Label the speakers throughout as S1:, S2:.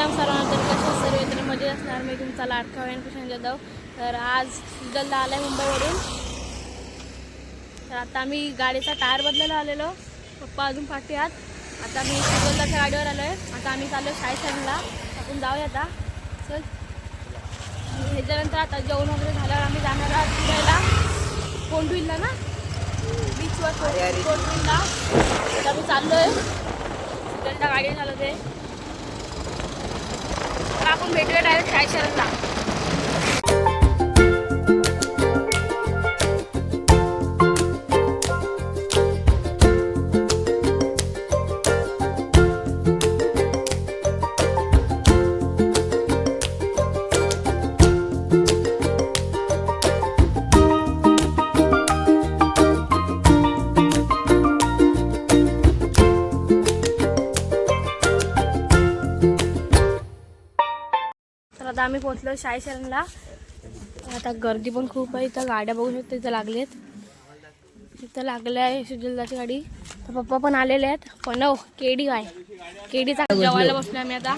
S1: राम सर्वांना. तर कशा सर्व तर मजेत असणार. मी तुमचा लाडका वैन कृष्ण जाधव. तर आज सुजलला आला आहे मुंबईवरून. तर आता आम्ही गाडीचा टायर बदलायला आलेलो. पप्पा अजून पाठी आहात. आता मी सुजलच्या गाडीवर आलो आहे. आता आम्ही चाललो शाळेला. आपण जाऊया आता. चल ह्याच्यानंतर आता जेवण वगैरे झाल्यावर आम्ही जाणार आहोत फिरायला कोंडविलला ना, बीचवर कोंडविलला. आता मी चाललो आहे. सुजलच्या गाडी झालं ते. तर आपण भेटूया डायरेक्ट शाळेला. आता आम्ही पोहोचलो शाळेला. आता गर्दी पण खूप आहे. इथं गाड्या बघू शकतो. इथं लागलेत. इथं लागले आहे सुजलची गाडी. तर पप्पा पण आलेले आहेत. पण केडी काय केडीचा जेवायला बसलो आम्ही आता.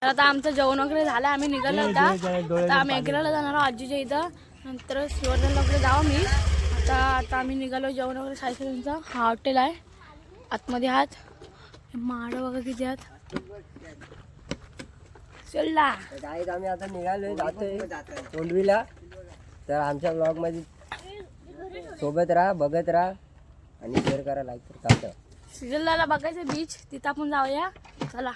S1: तर आता आमचं जेवण वगैरे झालं. आम्ही निघालो होता. आता आम्ही एग्राला जाणार आहोत आजीच्या इथं. नंतर शिवर्धनला वगैरे जाऊ मी. आता आम्ही निघालो जेवण वगैरे शाळेचा. हा हॉटेल आहे. आतमध्ये आहात माड वगैरे किती आहात. चला
S2: आम्ही आता निघालोय जातोय कोंडवीला. तर आमच्या ब्लॉग मध्ये सोबत राहा, बघत राहा आणि शेअर करा, लाईक करा.
S1: सुजलला बघायचं बीच, तिथं आपण जाऊया. चला.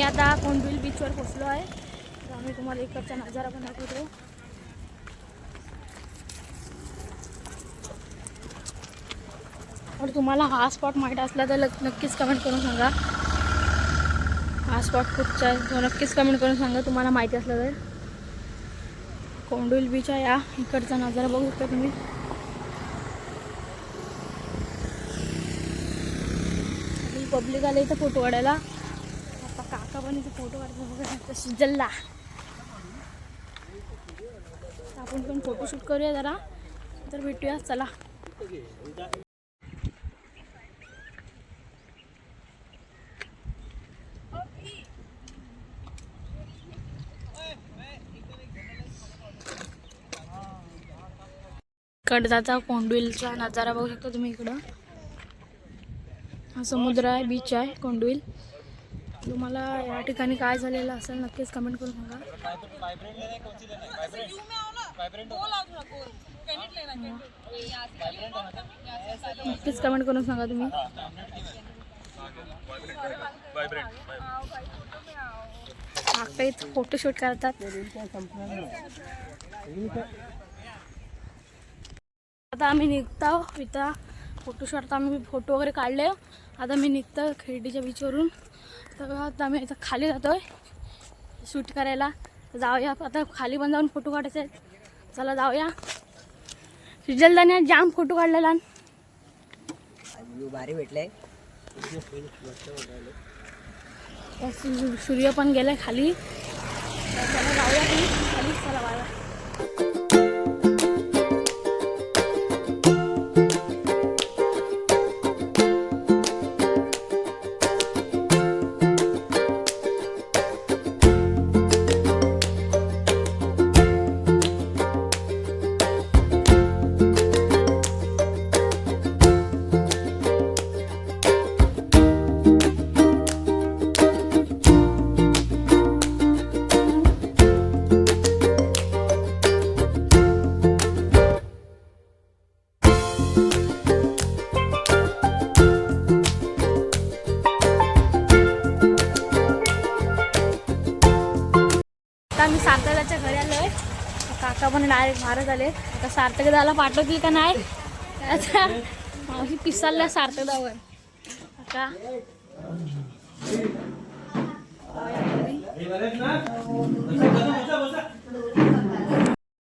S1: आता कोंडविल बीचवर पोहोचलो आहे. तर आम्ही तुम्हाला इकडचा नजारा पण दाखवतो. और तुम्हाला हा स्पॉट माहीत असला तर नक्कीच कमेंट करून सांगा. हा स्पॉट कुठचा आहे तो नक्कीच कमेंट करून सांगा तुम्हाला माहिती असलं तर. कोंडविल बीच आहे. या इकडचा नजारा बघू शकता तुम्ही. पब्लिक आले इथं फोटो काढायला. काका पण इथे फोटो काढतो बघा सुजलला. आपण पण फोटोशूट करूया जरा. तर भेटूया. चला. कडदाचा कोंडविलचा नजारा बघू शकता तुम्ही इकडं. हा समुद्र आहे, बीच आहे कोंडविल. तुम्हाला या ठिकाणी काय झालेलं असेल नक्कीच कमेंट करून सांगा. नक्कीच कमेंट करून सांगा तुम्ही. काही फोटोशूट करतात. आता आम्ही निघतो इथं फोटोशूट. आम्ही फोटो वगैरे काढले. आता मी निघतो खिरडीच्या बीचवरून. तर आता आम्ही इथं खाली जातोय शूट करायला. जाऊया आता खाली पण जाऊन फोटो काढायचे आहेत. चला जाऊया. सुजलदाने जाम फोटो काढलेला.
S2: भारी भेटलाय.
S1: सूर्य पण गेलाय खाली. चला जाऊया खाली. चला बाय. आम्ही सार्थकदाच्या घरी आलोय. काका पण डायरेक्ट बाहेर आले. आता सार्थकदाला पाठवतील का नाही आता मावशी पिसालल्या सार्थकदावर. काका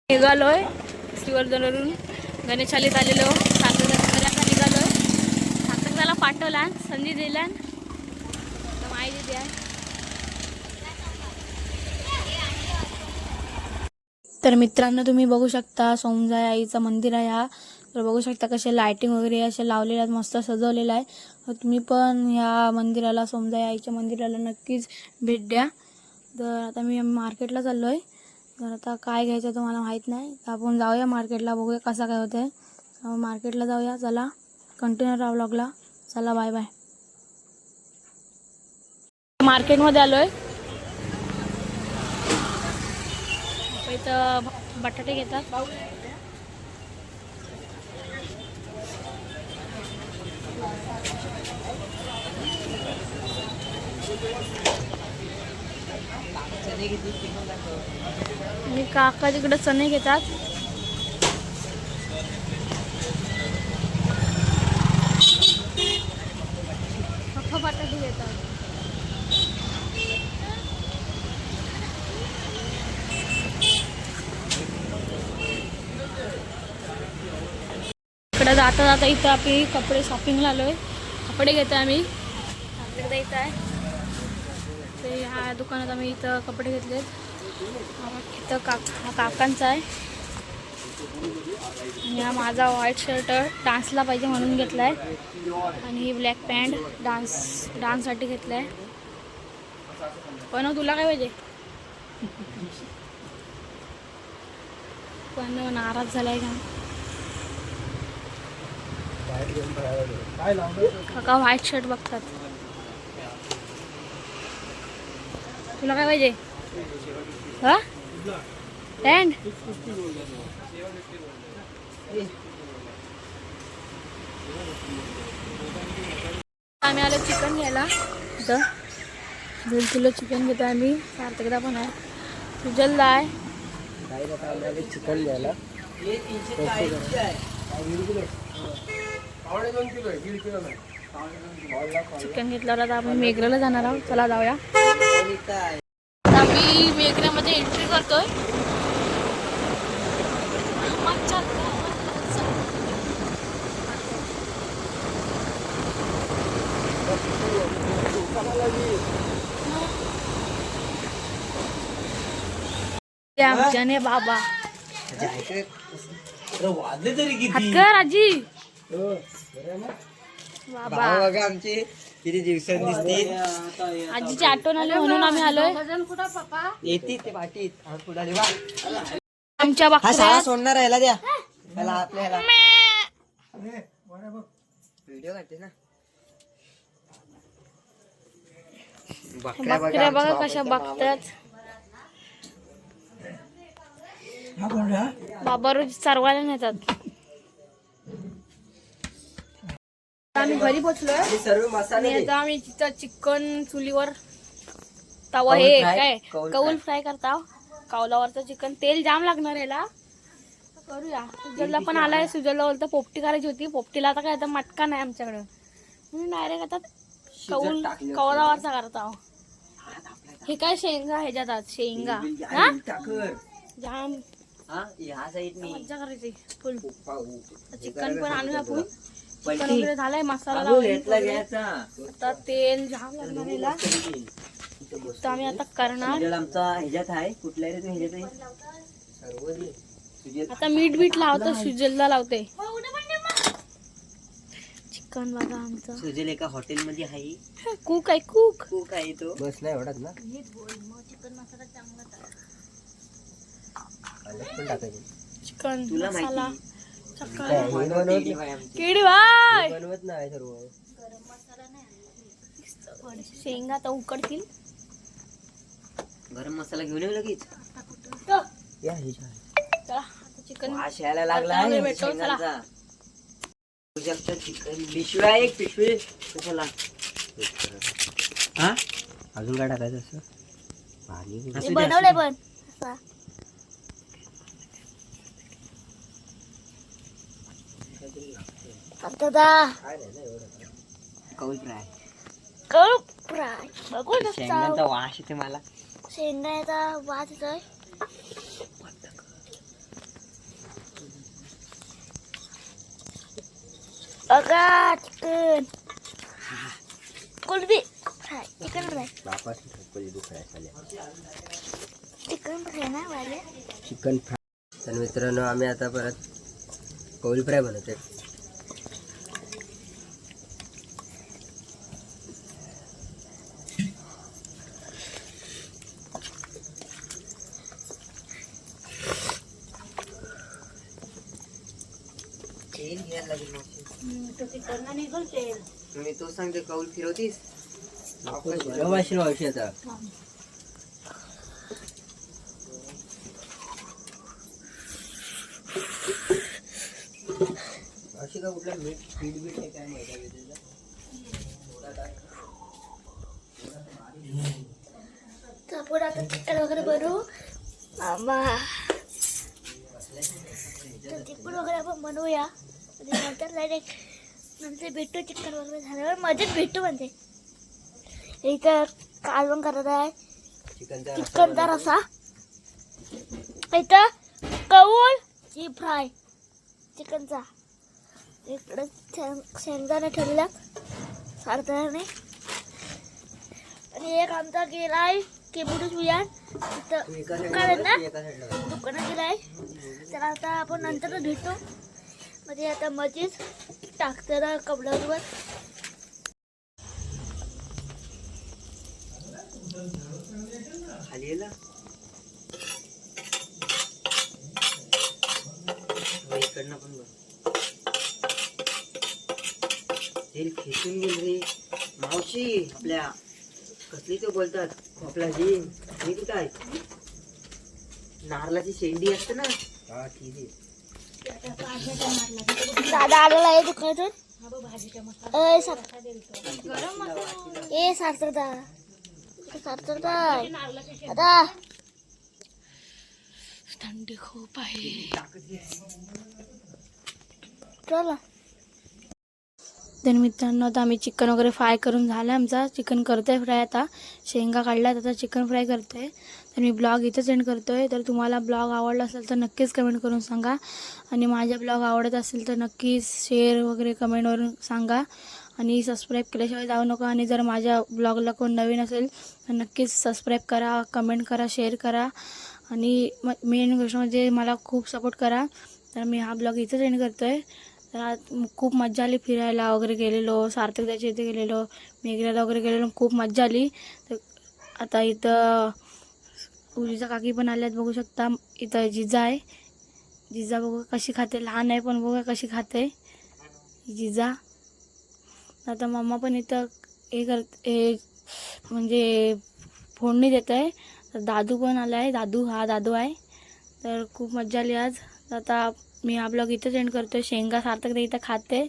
S1: निघालोय श्रीवर्धनवरून. गणेशालीत आलेलो. सार्थकदाच्या घरी आता निघालोय. सार्थकदाला पाठवला. संधी दिला माहिती द्या. तर मित्रांनो तुम्ही बघू शकता सोमजाई आईचं मंदिर आहे. हा तर बघू शकता कसे लायटिंग वगैरे असे लावलेले आहेत. मस्त सजवलेलं आहे. तर तुम्ही पण या मंदिराला सोमजाई आईच्या मंदिराला नक्कीच भेट द्या. तर आता मी मार्केटला चाललो आहे. तर आता काय घ्यायचं तुम्हाला माहीत नाही. तर आपण जाऊया मार्केटला. बघूया कसा काय होतं आहे. मार्केटला जाऊया. चला कंटिन्यू राहा व्लॉगला. चला बाय बाय. मार्केटमध्ये आलो आहे. इथं बटाटे घेतात. आणि काका तिकडे चणे घेतात. बटाटे घेतात. इकडे जाता जाता इथं आपली कपडे शॉपिंगला आलो आहे. कपडे घेतो आम्ही. आपल्याकडे इथं आहे ते ह्या दुकानात आम्ही इथं कपडे घेतलेत. इथं हा काकांचा आहे. आणि हा माझा व्हाईट शर्ट डान्सला पाहिजे म्हणून घेतला आहे. आणि ही ब्लॅक पॅन्ट डान्ससाठी घेतला आहे. पण तुला काय पाहिजे. पण नाराज झालाय का. काका व्हाईट शर्ट बघतात. तुला काय पाहिजे. हा पॅन्ट. आम्ही आलो चिकन घ्यायला. इथं 2 किलो चिकन घेतो आम्ही. सार्थकदा पण आहे. सुजलदा आहे.
S2: चिकन घ्यायला
S1: चिकन घेतल्यावर आता आपण मेघराला जाणार आहोत. चला जाऊया. आम्ही मेघऱ्यामध्ये एंट्री करतोय. आमच्याने बाबा हातकर आजी बाबा
S2: आमची किती दिवसांनी दिसते.
S1: आजीची आठवण आली म्हणून आम्ही आलोय.
S2: येते ते पाठीत
S1: आमच्या
S2: हा शाळा सोडणार यायला द्या. आपल्याला व्हिडिओ काढते ना.
S1: बकऱ्या बघा कशा बघतात. बाबा रोज चरवायला नेतात. आम्ही घरी पोचलोय
S2: सर्व मसाले
S1: आणि आता आम्ही तिथं चिकन चुलीवर तवा हे काय कौल फ्राय करता. कौलावरचं चिकन तेल जाम लागणार याला. करूया. सुजलला पण आलाय. सुजलला बोलतं पोपटी करायची होती. पोपटीला आता काय आता मटका नाही आमच्याकडे म्हणून डायरेक्ट आता कौलावरचा करता. हे काय शेंगा ह्याच्यात शेंगा हा जाम मज्जा करायची फुल. चिकन पण आणून आपण चिकन वगैरे झालंय. मसाला लावून आता तेल जाम लागणार याला. तर आम्ही आता करणार. आता मीठ बीठ लावतो. सुजलला लावते. चिकन बघा आमचं.
S2: सुजल एका हॉटेल मध्ये आहे.
S1: कुक आहे. कुक
S2: आहे तो. बस नाही एवढाच ना.
S1: चिकन मसाला चांगला
S2: चिकन
S1: चिकन मसाला
S2: केडी
S1: भाई
S2: बनवत नाही सर्व.
S1: शेंगा तर उकडतील.
S2: गरम मसाला घेऊन येऊ लगेच.
S1: चला चिकन
S2: वाशायला लागला शेंगांचा. चिकन पिशव्या एक पिशवी कशाला. हा अजून काय टाकायचं असं पाणी
S1: बनवलंय पण
S2: कौल फ्राय.
S1: कौल फ्राय बघू
S2: शेंगांचा वास येते मला.
S1: शेंगाचा वास येतोय. बघा चिकन कोलबी fry. Chicken fry chicken fry ना वाले
S2: चिकन फ्राय. तर मित्रांनो आम्ही आता परत कौल फ्राय बनवतोय. तेल घ्यायला लागेल. मी तो सांगते कौल फिरवतीस मावशी आता. अशी का कुठला मीठ फीड बीट आहे काय माहिती.
S1: आपण आता चिकन वगैरे बनवू. चिकन वगैरे आपण बनवूया आणि नंतर भेटू. चिकन वगैरे झाल्यावर मजेत भेटू. म्हणजे इथं कालवण करत आहे चिकनचा रसा. इथं कौल जी फ्राय चिकनचा. इकडे शेंगदाणे ठेवल्या सारदाने. आणि एक आमचा गेलाय केबुडूस बियाण दुकानात गेलाय. तर आता आपण नंतर भेटू. म्हणजे आता मजेच टाकतं कपड्यावर.
S2: खाली इकडनं पण बघ. तेल खेचून गेल रे मावशी. आपल्या कसली ते बोलतात आपला हे कुठं आहे. नारळाची शेंडी असते ना. हा ठीक आहे.
S1: दादा आलेला आहे दुकानातून. ए सारदा आता थंडी खूप आहे. चला तर मित्रांनो आता आम्ही चिकन वगैरे फ्राय करून झालं. आमचा चिकन करतोय फ्राय. आता शेंगा काढल्यात. आता चिकन फ्राय करतोय. तर मी ब्लॉग इथं सेंड करतोय. तर तुम्हाला ब्लॉग आवडला असेल तर नक्कीच कमेंट करून सांगा. आणि माझा ब्लॉग आवडत असेल तर नक्कीच शेअर वगैरे कमेंटवरून सांगा. आणि सबस्क्राईब केल्याशिवाय जाऊ नका. आणि जर माझ्या ब्लॉगला कोण नवीन असेल तर नक्कीच सबस्क्राईब करा, कमेंट करा, शेअर करा. आणि मेन गोष्ट म्हणजे मला खूप सपोर्ट करा. तर मी हा ब्लॉग इथं सेंड करतोय. तर आज खूप मजा आली. फिरायला वगैरे गेलेलो. सार्थकदाच्या इथे गेलेलो. मेघराला वगैरे गेलेलो. खूप मजा आली. तर आता इथं उजीचा काकी पण आल्यात बघू शकता. इथं जिजा आहे. जिजा बघा कशी खाते, लहान आहे पण बघा कशी खाते जिजा. आता मम्मा पण इथं हे म्हणजे फोडणी देत आहे. दादू पण आला आहे, दादू आहे. तर खूप मजा आली आज. आता मी हा ब्लॉग इथं एंड करतो. शेंगा सार्थकदा इथं खाते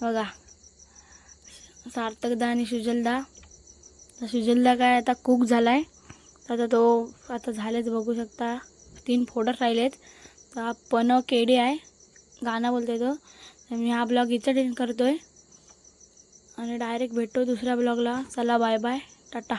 S1: बघा, सार्थकदा आणि सुजलदा. सुजलदा काय आता कुक झाला आहे. आता तो आता झालेच बघू शकता, 3 फोल्डर राहिलेत. तर हा पन केडी आहे, गाणं बोलतोय तो. तर मी हा ब्लॉग इथं एंड करतोय आणि डायरेक्ट भेटतो दुसऱ्या ब्लॉगला. चला बाय बाय, टाटा.